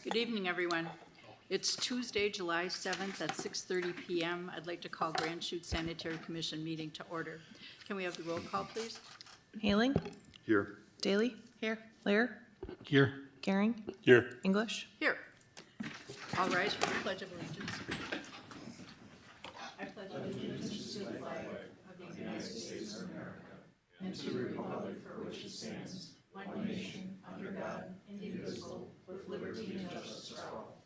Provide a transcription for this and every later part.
Good evening, everyone. It's Tuesday, July 7th at 6:30 p.m. I'd like to call Grand Chute Sanitary Commission meeting to order. Can we have the roll call, please? Hayling. Here. Daly. Here. Lair. Here. Gehring. Here. English. Here. All rise for the Pledge of Allegiance. I pledge allegiance to the flag of the United States of America and to the republic for which it stands, one nation, under God, indivisible, with liberty and justice for all.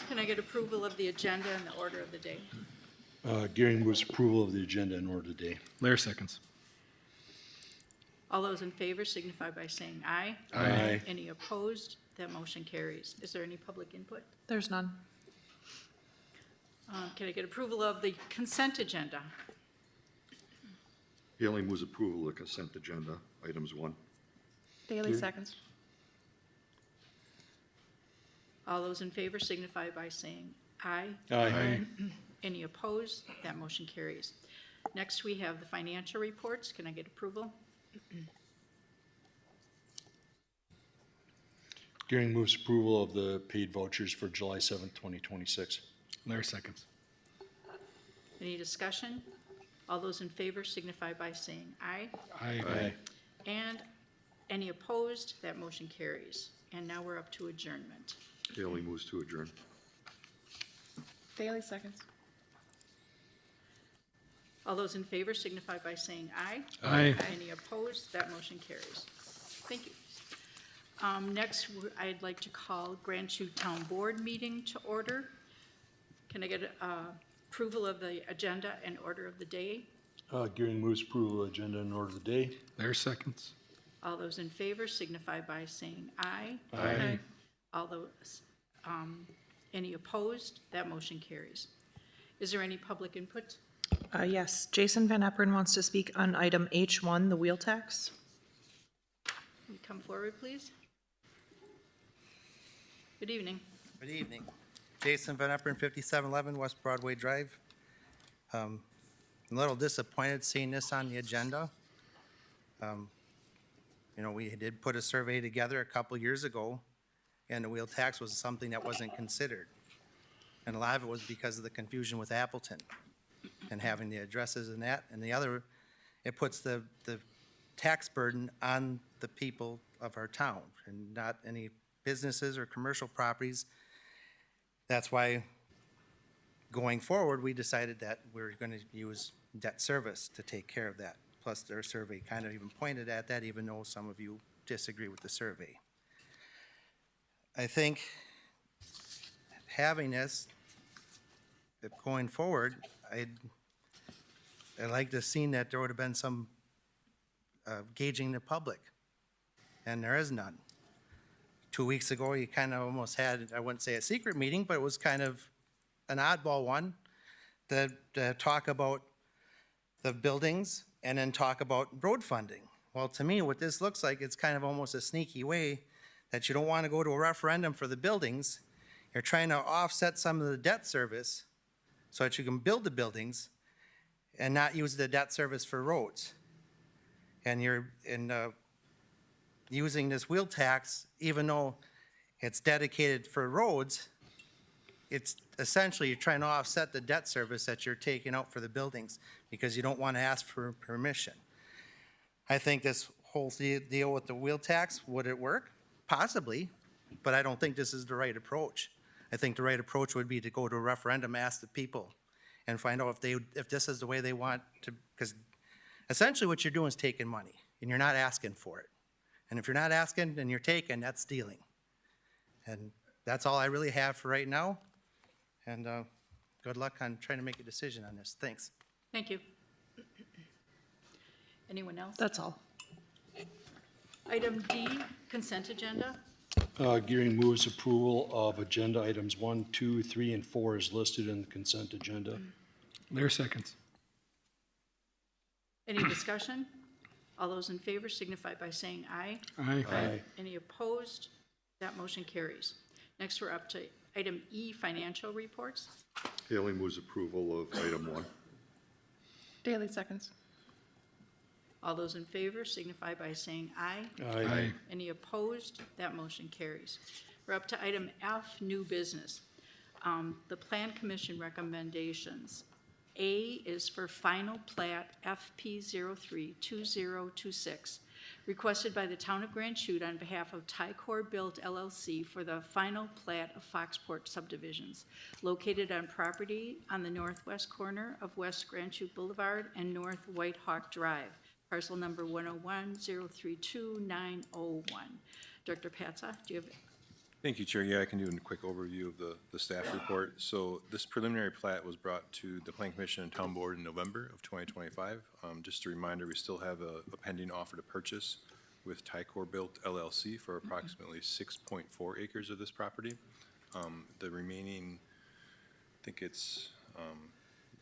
Can I get approval of the agenda and the order of the day? Gehring moves approval of the agenda in order today. Lair seconds. All those in favor signify by saying aye. Aye. Any opposed? That motion carries. Is there any public input? There's none. Can I get approval of the consent agenda? Haley moves approval of the consent agenda, items 1. Daly seconds. All those in favor signify by saying aye. Aye. Any opposed? That motion carries. Next, we have the financial reports. Can I get approval? Gehring moves approval of the paid vouchers for July 7th, 2026. Lair seconds. Any discussion? All those in favor signify by saying aye. Aye. And any opposed? That motion carries. And now we're up to adjournment. Haley moves to adjourn. Daly seconds. All those in favor signify by saying aye. Aye. Any opposed? That motion carries. Thank you. Next, I'd like to call Grand Chute Town Board meeting to order. Can I get approval of the agenda and order of the day? Gehring moves approval of the agenda in order today. Lair seconds. All those in favor signify by saying aye. Aye. All those, any opposed? That motion carries. Is there any public input? Yes, Jason Van Epperen wants to speak on item H1, the wheel tax. Will you come forward, please? Good evening. Good evening. Jason Van Epperen, 5711 West Broadway Drive. I'm a little disappointed seeing this on the agenda. You know, we did put a survey together a couple years ago, and the wheel tax was something that wasn't considered. And a lot of it was because of the confusion with Appleton and having the addresses and that. And the other, it puts the tax burden on the people of our town and not any businesses or commercial properties. That's why going forward, we decided that we're going to use debt service to take care of that. Plus, their survey kind of even pointed at that, even though some of you disagree with the survey. I think having this, going forward, I'd like to have seen that there would have been some gauging the public, and there is none. 2 weeks ago, you kind of almost had, I wouldn't say a secret meeting, but it was kind of an oddball one to talk about the buildings and then talk about road funding. Well, to me, what this looks like, it's kind of almost a sneaky way that you don't want to go to a referendum for the buildings. You're trying to offset some of the debt service so that you can build the buildings and not use the debt service for roads. And you're using this wheel tax, even though it's dedicated for roads, it's essentially you're trying to offset the debt service that you're taking out for the buildings because you don't want to ask for permission. I think this whole deal with the wheel tax, would it work? Possibly, but I don't think this is the right approach. I think the right approach would be to go to a referendum, ask the people, and find out if this is the way they want to, because essentially what you're doing is taking money, and you're not asking for it. And if you're not asking and you're taking, that's stealing. And that's all I really have for right now. And good luck on trying to make a decision on this. Thanks. Thank you. Anyone else? That's all. Item D, consent agenda. Gehring moves approval of agenda items 1, 2, 3, and 4 is listed in the consent agenda. Lair seconds. Any discussion? All those in favor signify by saying aye. Aye. Any opposed? That motion carries. Next, we're up to item E, financial reports. Haley moves approval of item 1. Daly seconds. All those in favor signify by saying aye. Aye. Any opposed? That motion carries. We're up to item F, new business. The Plan Commission recommendations. A is for final plat FP 032026, requested by the Town of Grand Chute on behalf of Tycor Built LLC for the final plat of Foxport subdivisions, located on property on the northwest corner of West Grand Chute Boulevard and North White Hawk Drive, parcel number 101-032-901. Director Patsa, do you have? Thank you, Chair. Yeah, I can do a quick overview of the staff report. So this preliminary plat was brought to the Plan Commission and Town Board in November of 2025. Just a reminder, we still have a pending offer to purchase with Tycor Built LLC for approximately 6.4 acres of this property. The remaining, I think it's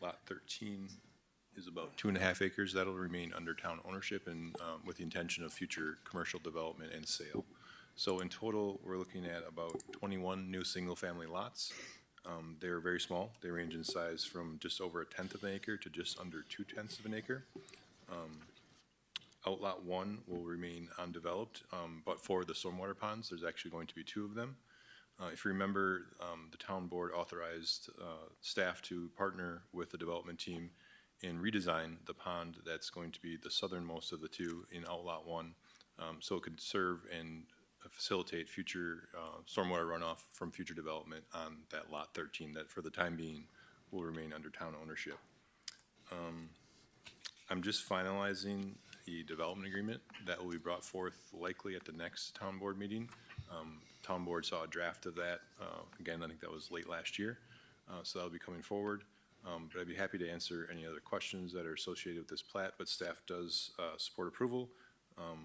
lot 13 is about 2.5 acres. That'll remain under town ownership and with the intention of future commercial development and sale. So in total, we're looking at about 21 new single-family lots. They're very small. They range in size from just over 1/10 of an acre to just under 2/10 of an acre. Outlot 1 will remain undeveloped, but for the stormwater ponds, there's actually going to be 2 of them. If you remember, the town board authorized staff to partner with the development team and redesign the pond that's going to be the southernmost of the 2 in Outlot 1, so it could serve and facilitate future stormwater runoff from future development on that lot 13 that for the time being will remain under town ownership. I'm just finalizing the development agreement that will be brought forth likely at the next town board meeting. Town board saw a draft of that. Again, I think that was late last year. So that'll be coming forward. But I'd be happy to answer any other questions that are associated with this plat, but staff does support approval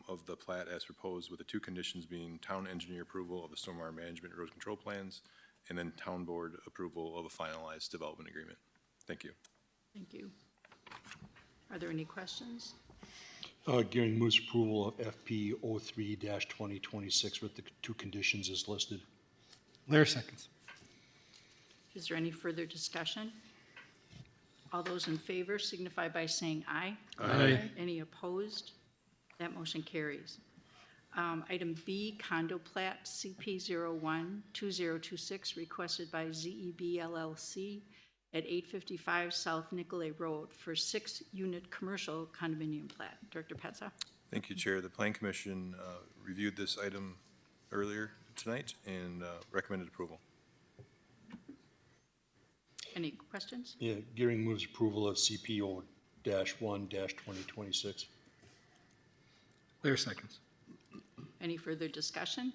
of the plat as proposed, with the 2 conditions being town engineer approval of the stormwater management erosion control plans, and then town board approval of a finalized development agreement. Thank you. Thank you. Are there any questions? Gearing moves approval of FP 03-2026 with the 2 conditions as listed. Lair seconds. Is there any further discussion? All those in favor signify by saying aye. Aye. Any opposed? That motion carries. Item B, condo plat CP 01-2026, requested by ZEB LLC at 855 South Nicolay Road for 6-unit commercial condominium plat. Director Petsa? Thank you, Chair. The Plan Commission reviewed this item earlier tonight and recommended approval. Any questions? Yeah, Gearing moves approval of CPO 1-2026. Lair seconds. Any further discussion?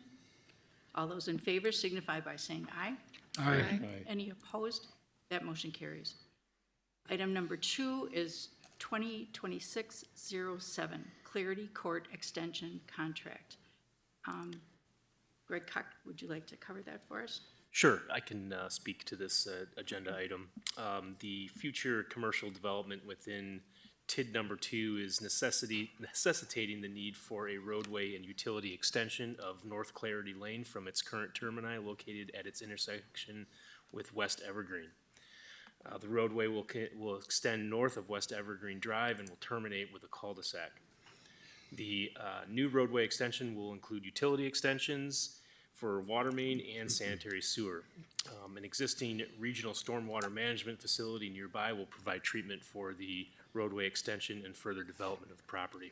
All those in favor signify by saying aye. Aye. Aye. Any opposed? That motion carries. Item number 2 is 2026-07, Clarity Court Extension Contract. Greg Koch, would you like to cover that for us? Sure, I can speak to this agenda item. The future commercial development within TID number 2 is necessitating the need for a roadway and utility extension of North Clarity Lane from its current termini located at its intersection with West Evergreen. The roadway will extend north of West Evergreen Drive and will terminate with a cul-de-sac. The new roadway extension will include utility extensions for water main and sanitary sewer. An existing regional stormwater management facility nearby will provide treatment for the roadway extension and further development of the property.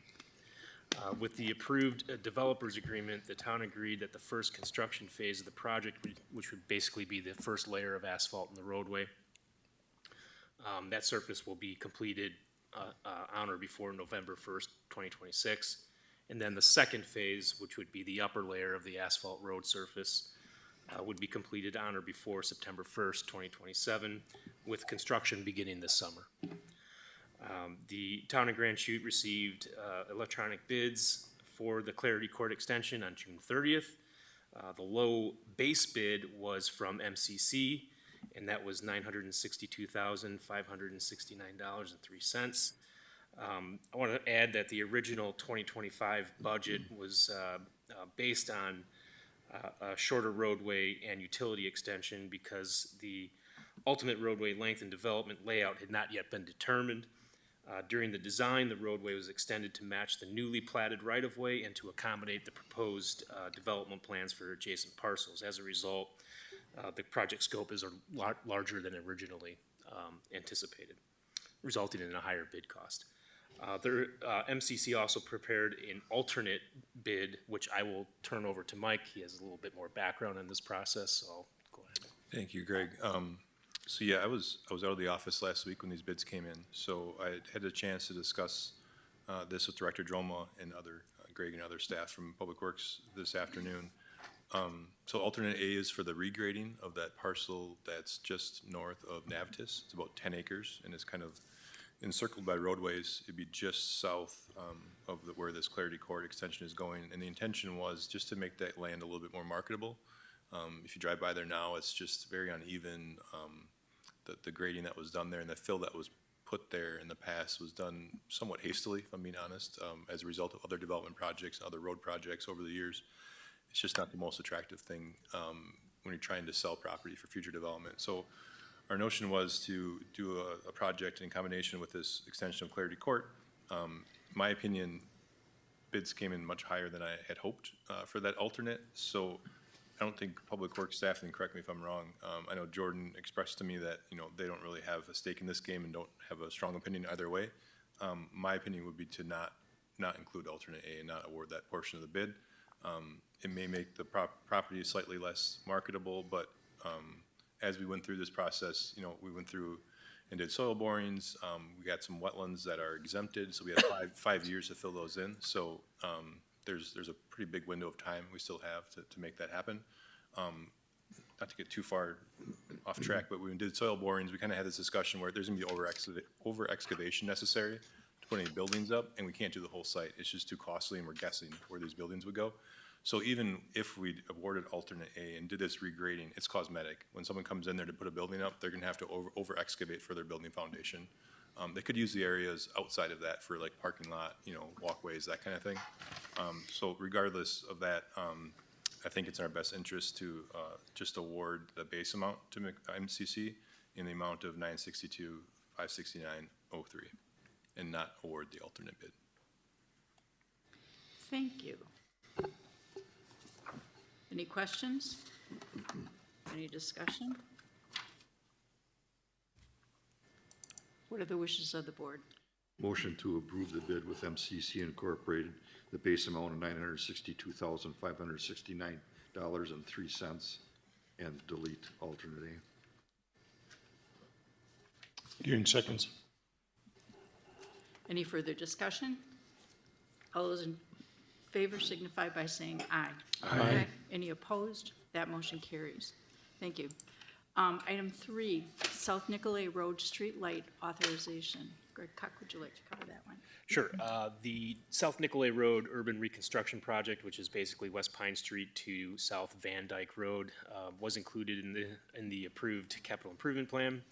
With the approved developers agreement, the town agreed that the first construction phase of the project, which would basically be the first layer of asphalt in the roadway, that surface will be completed on or before November 1st, 2026. And then the second phase, which would be the upper layer of the asphalt road surface, would be completed on or before September 1st, 2027, with construction beginning this summer. The town of Grand Chute received electronic bids for the Clarity Court extension on June 30th. The low base bid was from MCC, and that was $962,569.03. I want to add that the original 2025 budget was based on a shorter roadway and utility extension because the ultimate roadway length and development layout had not yet been determined. During the design, the roadway was extended to match the newly platted right-of-way and to accommodate the proposed development plans for adjacent parcels. As a result, the project scope is a lot larger than originally anticipated, resulting in a higher bid cost. MCC also prepared an alternate bid, which I will turn over to Mike. He has a little bit more background on this process, so I'll go ahead. Thank you, Greg. So yeah, I was out of the office last week when these bids came in, so I had a chance to discuss this with Director Droma and other, Greg and other staff from Public Works this afternoon. So alternate A is for the regrading of that parcel that's just north of Navitas. It's about 10 acres, and it's kind of encircled by roadways. It'd be just south of where this Clarity Court extension is going, and the intention was just to make that land a little bit more marketable. If you drive by there now, it's just very uneven. The grading that was done there and the fill that was put there in the past was done somewhat hastily, if I'm being honest, as a result of other development projects, other road projects over the years. It's just not the most attractive thing when you're trying to sell property for future development. So our notion was to do a project in combination with this extension of Clarity Court. My opinion, bids came in much higher than I had hoped for that alternate. So I don't think Public Works staff, and correct me if I'm wrong, I know Jordan expressed to me that, they don't really have a stake in this game and don't have a strong opinion either way. My opinion would be to not include alternate A and not award that portion of the bid. It may make the property slightly less marketable, but as we went through this process, we went through and did soil borings. We got some wetlands that are exempted, so we have five years to fill those in. So there's a pretty big window of time we still have to make that happen. Not to get too far off track, but when we did soil borings, we kind of had this discussion where there's going to be over excavation necessary to put any buildings up, and we can't do the whole site. It's just too costly, and we're guessing where these buildings would go. So even if we awarded alternate A and did this regrading, it's cosmetic. When someone comes in there to put a building up, they're going to have to over excavate for their building foundation. They could use the areas outside of that for like parking lot, walkways, that kind of thing. So regardless of that, I think it's in our best interest to just award the base amount to MCC in the amount of $962,569.03 and not award the alternate bid. Thank you. Any questions? Any discussion? What are the wishes of the board? Motion to approve the bid with MCC Incorporated, the base amount of $962,569.03, and delete alternate A. Gearing seconds. Any further discussion? All those in favor signify by saying aye. Aye. Any opposed? That motion carries. Thank you. Item 3, South Nicolay Road Street Light Authorization. Greg Cook, would you like to cover that one? Sure. The South Nicolay Road Urban Reconstruction Project, which is basically West Pine Street to South Van Dyke Road, was included in the approved capital improvement plan.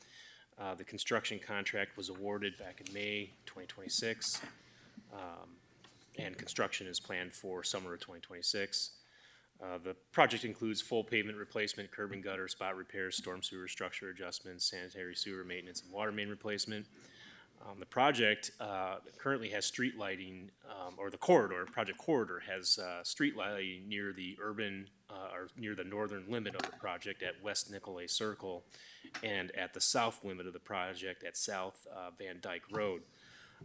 The construction contract was awarded back in May 2026, and construction is planned for summer of 2026. The project includes full pavement replacement, curb and gutter, spot repairs, storm sewer structure adjustments, sanitary sewer maintenance, and water main replacement. The project currently has street lighting, or the project corridor has street lighting near the or near the northern limit of the project at West Nicolay Circle and at the south limit of the project at South Van Dyke Road.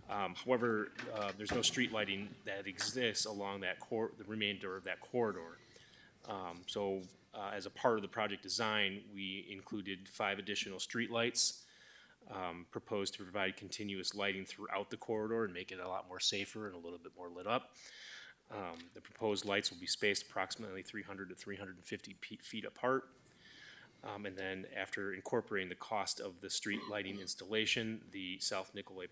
However, there's no street lighting that exists along the remainder of that corridor. So as a part of the project design, we included 5 additional street lights proposed to provide continuous lighting throughout the corridor and make it a lot more safer and a little bit more lit up. The proposed lights will be spaced approximately 300 to 350 feet apart. And then after incorporating the cost of the street lighting installation, the South Nicolay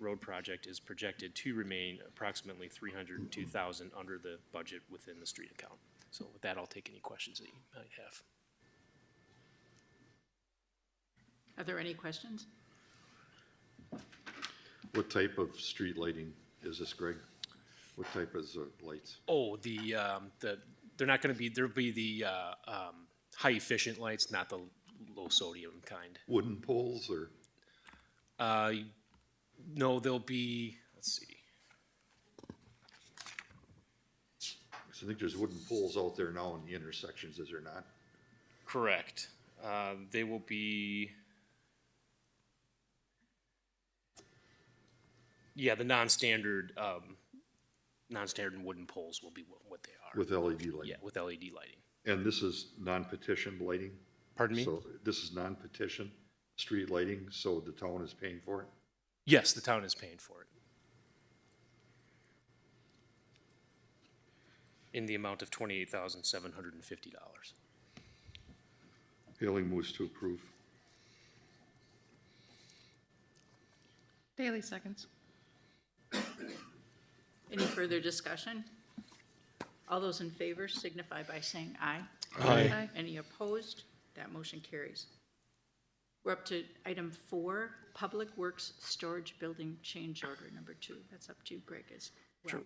road project is projected to remain approximately $302,000 under the budget within the street account. So with that, I'll take any questions that you might have. Are there any questions? What type of street lighting is this, Greg? What type of lights? Oh, they're not going to be, there'll be the high efficient lights, not the low sodium kind. Wooden poles or? No, there'll be, let's see. I think there's wooden poles out there now in the intersections, is there not? Correct. They will be, yeah, the non-standard wooden poles will be what they are. With LED lighting? Yeah, with LED lighting. And this is non-petitioned lighting? Pardon me? So this is non-petition street lighting, so the town is paying for it? Yes, the town is paying for it. In the amount of $28,750. Haley moves to approve. Daily seconds. Any further discussion? All those in favor signify by saying aye. Aye. Any opposed? That motion carries. We're up to item 4, Public Works Storage Building Change Order number 2. That's up to you, Greg, as well.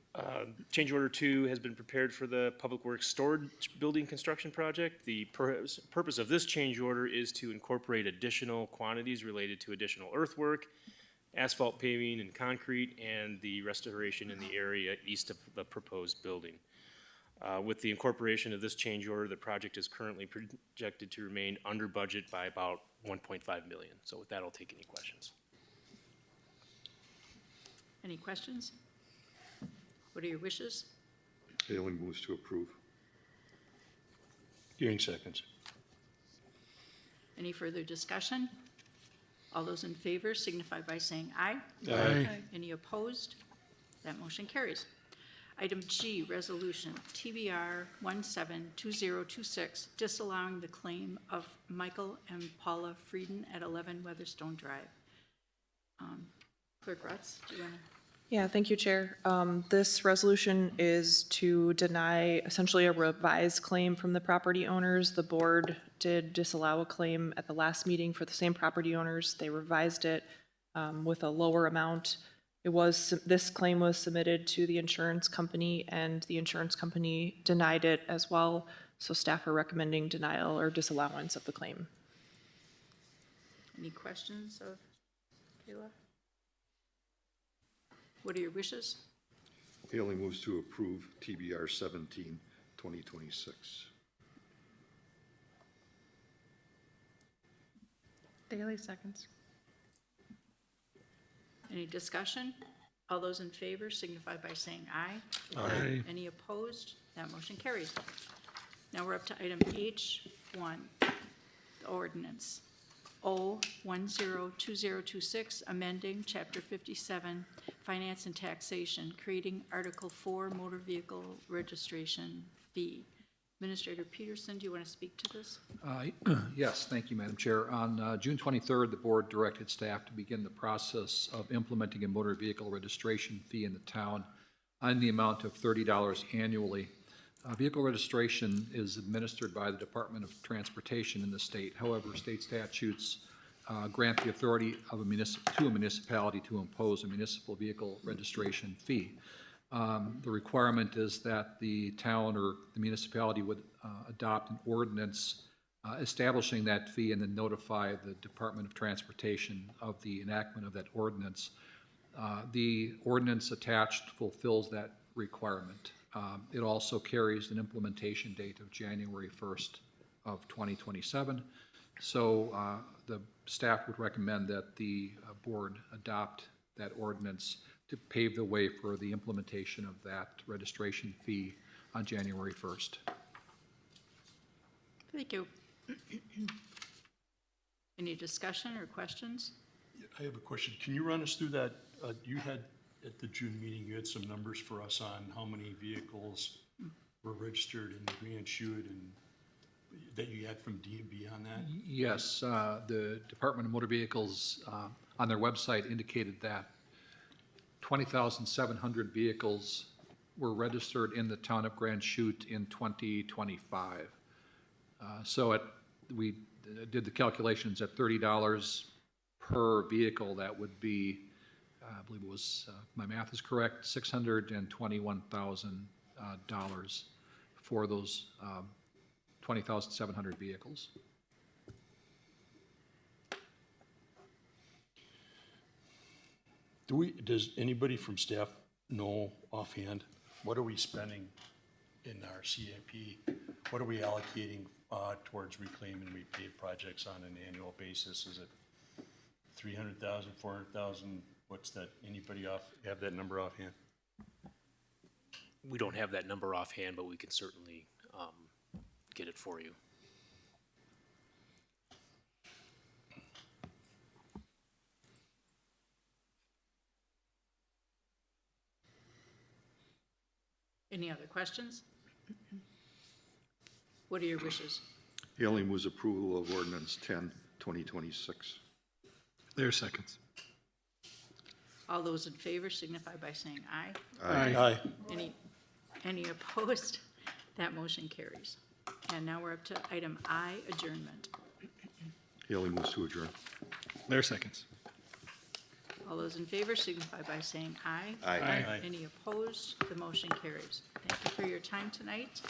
Change order 2 has been prepared for the Public Works Storage Building Construction Project. The purpose of this change order is to incorporate additional quantities related to additional earthwork, asphalt paving and concrete, and the restoration in the area east of the proposed building. With the incorporation of this change order, the project is currently projected to remain under budget by about $1.5 million. So with that, I'll take any questions. Any questions? What are your wishes? Haley moves to approve. Gearing seconds. Any further discussion? All those in favor signify by saying aye. Aye. Any opposed? That motion carries. Item G, Resolution TBR 172026, disallowing the claim of Michael and Paula Frieden at 11 Weatherstone Drive. Clerk Rutz, do you want to? Yeah, thank you, Chair. This resolution is to deny essentially a revised claim from the property owners. The board did disallow a claim at the last meeting for the same property owners. They revised it with a lower amount. This claim was submitted to the insurance company, and the insurance company denied it as well. So staff are recommending denial or disallowance of the claim. Any questions of Kayla? What are your wishes? Haley moves to approve TBR 17-2026. Daily seconds. Any discussion? All those in favor signify by saying aye. Aye. Any opposed? That motion carries. Now we're up to item H1, the ordinance. O102026, amending Chapter 57, Finance and Taxation, creating Article 4, Motor Vehicle Registration Fee. Administrator Peterson, do you want to speak to this? Yes, thank you, Madam Chair. On June 23rd, the board directed staff to begin the process of implementing a motor vehicle registration fee in the town in the amount of $30 annually. Vehicle registration is administered by the Department of Transportation in the state. However, state statutes grant the authority of a municipality to impose a municipal vehicle registration fee. The requirement is that the town or the municipality would adopt an ordinance establishing that fee and then notify the Department of Transportation of the enactment of that ordinance. The ordinance attached fulfills that requirement. It also carries an implementation date of January 1st of 2027. So the staff would recommend that the board adopt that ordinance to pave the way for the implementation of that registration fee on January 1st. Thank you. Any discussion or questions? I have a question. Can you run us through that? You had, at the June meeting, you had some numbers for us on how many vehicles were registered in the Grand Chute and that you had from DMV on that? Yes, the Department of Motor Vehicles on their website indicated that 20,700 vehicles were registered in the town of Grand Chute in 2025. We did the calculations at $30 per vehicle. That would be, I believe it was, my math is correct, $621,000 for those 20,700 vehicles. Does anybody from staff know offhand, what are we spending in our CIP? What are we allocating towards reclaim and repave projects on an annual basis? Is it 300,000, 400,000? What's that? Anybody have that number offhand? We don't have that number offhand, but we can certainly get it for you. Any other questions? What are your wishes? Haley moves approval of ordinance 10, 2026. Lear seconds. All those in favor signify by saying aye. Aye. Any opposed? That motion carries. And now we're up to item I, adjournment. Haley moves to adjourn. Lear seconds. All those in favor signify by saying aye. Aye. Aye. Any opposed? The motion carries. Thank you for your time tonight.